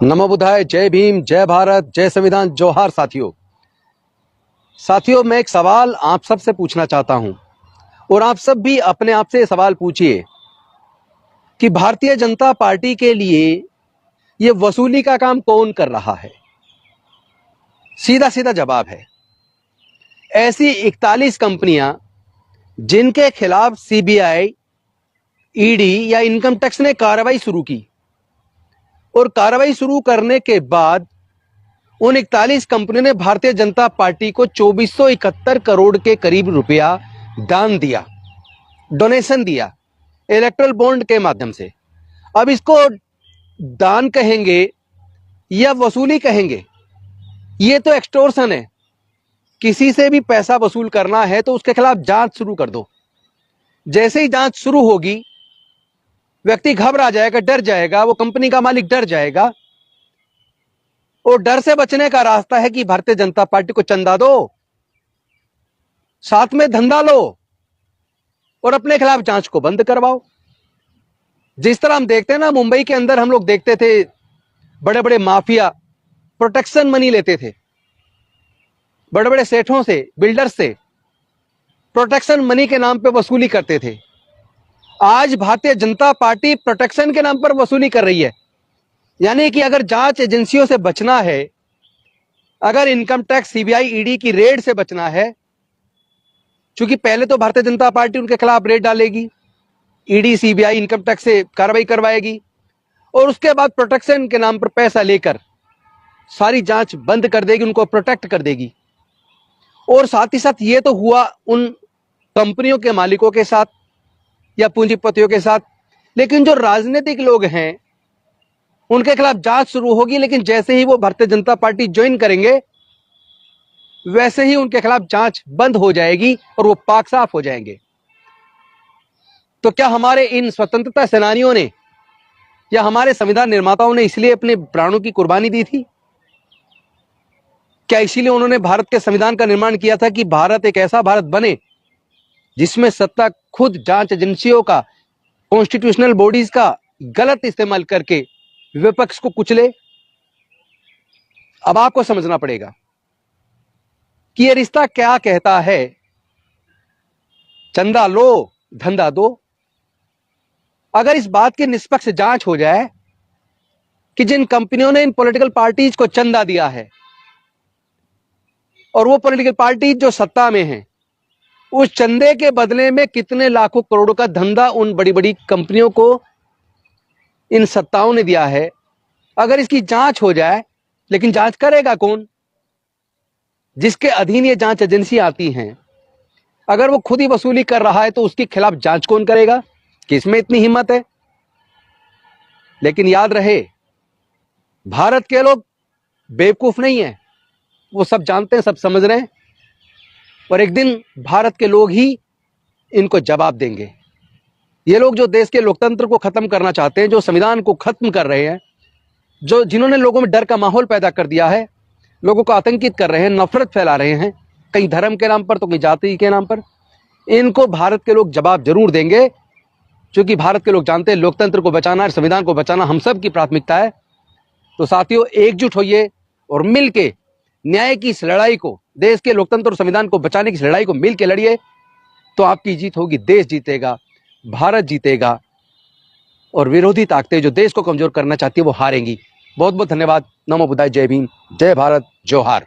नमो बुद्धाय। जय भीम, जय भारत, जय संविधान, जोहार। साथियों, मैं एक सवाल आप सब से पूछना चाहता हूं और आप सब भी अपने आप से सवाल पूछिए कि भारतीय जनता पार्टी के लिए यह वसूली का काम कौन कर रहा है। सीधा सीधा जवाब है, ऐसी 41 कंपनियां जिनके खिलाफ सीबीआई, ईडी या इनकम टैक्स ने कार्रवाई शुरू की और कार्रवाई शुरू करने के बाद उन 41 कंपनियों ने भारतीय जनता पार्टी को 2471 करोड़ के करीब रुपया दान दिया, डोनेशन दिया, इलेक्ट्रल बॉन्ड के माध्यम से। अब इसको दान कहेंगे या वसूली कहेंगे, ये तो एक्सटोर्शन है। किसी से भी पैसा वसूल करना है तो उसके खिलाफ जांच शुरू कर दो। जैसे ही जांच शुरू होगी, व्यक्ति घबरा जाएगा, डर जाएगा, वो कंपनी का मालिक डर जाएगा। और डर से बचने का रास्ता है कि भारतीय जनता पार्टी को चंदा दो, साथ में धंधा लो और अपने खिलाफ जांच को बंद करवाओ। जिस तरह हम देखते हैं ना, मुंबई के अंदर हम लोग देखते थे बड़े बड़े माफिया प्रोटेक्शन मनी लेते थे, बड़े बड़े सेठों से, बिल्डर्स से प्रोटेक्शन मनी के नाम पे वसूली करते थे। आज भारतीय जनता पार्टी प्रोटेक्शन के नाम पर वसूली कर रही है। यानी कि अगर जांच एजेंसियों से बचना है, अगर इनकम टैक्स, सीबीआई, ईडी की रेड से बचना है, क्योंकि पहले तो भारतीय जनता पार्टी उनके खिलाफ रेड डालेगी, ईडी, सीबीआई, इनकम टैक्स से कार्रवाई करवाएगी और उसके बाद प्रोटेक्शन के नाम पर पैसा लेकर सारी जांच बंद कर देगी, उनको प्रोटेक्ट कर देगी। और साथ ही साथ ये तो हुआ उन कंपनियों के मालिकों के साथ या पूंजीपतियों के साथ, लेकिन जो राजनीतिक लोग हैं उनके खिलाफ जांच शुरू होगी। लेकिन जैसे ही वो भारतीय जनता पार्टी ज्वाइन करेंगे, वैसे ही उनके खिलाफ जांच बंद हो जाएगी और वो पाक साफ हो जाएंगे। तो क्या हमारे इन स्वतंत्रता सेनानियों ने या हमारे संविधान निर्माताओं ने इसलिए अपने प्राणों की कुर्बानी दी थी? क्या इसीलिए उन्होंने भारत के संविधान का निर्माण किया था कि भारत एक ऐसा भारत बने जिसमें सत्ता खुद जांच एजेंसियों का, कॉन्स्टिट्यूशनल बॉडीज का गलत इस्तेमाल करके विपक्ष को कुचले? अब आपको समझना पड़ेगा कि यह रिश्ता क्या कहता है। चंदा लो, धंधा दो। अगर इस बात की निष्पक्ष जांच हो जाए कि जिन कंपनियों ने इन पॉलिटिकल पार्टीज को चंदा दिया है और वो पॉलिटिकल पार्टी जो सत्ता में है, उस चंदे के बदले में कितने लाखों करोड़ों का धंधा उन बड़ी बड़ी कंपनियों को इन सत्ताओं ने दिया है, अगर इसकी जांच हो जाए। लेकिन जांच करेगा कौन? जिसके अधीन ये जांच एजेंसी आती हैं। अगर वो खुद ही वसूली कर रहा है तो उसके खिलाफ जांच कौन करेगा? किसमें इतनी हिम्मत है? लेकिन याद रहे, भारत के लोग बेवकूफ नहीं है, वो सब जानते हैं, सब समझ रहे हैं और एक दिन भारत के लोग ही इनको जवाब देंगे। ये लोग जो देश के लोकतंत्र को खत्म करना चाहते हैं, जो संविधान को खत्म कर रहे हैं, जिन्होंने लोगों में डर का माहौल पैदा कर दिया है, लोगों को आतंकित कर रहे हैं, नफरत फैला रहे हैं, कहीं धर्म के नाम पर तो कहीं जाति के नाम पर, इनको भारत के लोग जवाब जरूर देंगे। क्योंकि भारत के लोग जानते हैं लोकतंत्र को बचाना और संविधान को बचाना हम सब की प्राथमिकता है। तो साथियों, एकजुट होइए और मिलके न्याय की इस लड़ाई को, देश के लोकतंत्र और संविधान को बचाने की इस लड़ाई को मिलके लड़िए, तो आपकी जीत होगी, देश जीतेगा, भारत जीतेगा और विरोधी ताकतें जो देश को कमजोर करना चाहती है वो हारेंगी। बहुत बहुत धन्यवाद। नमो बुद्धाय। जय भीम, जय भारत, जोहार।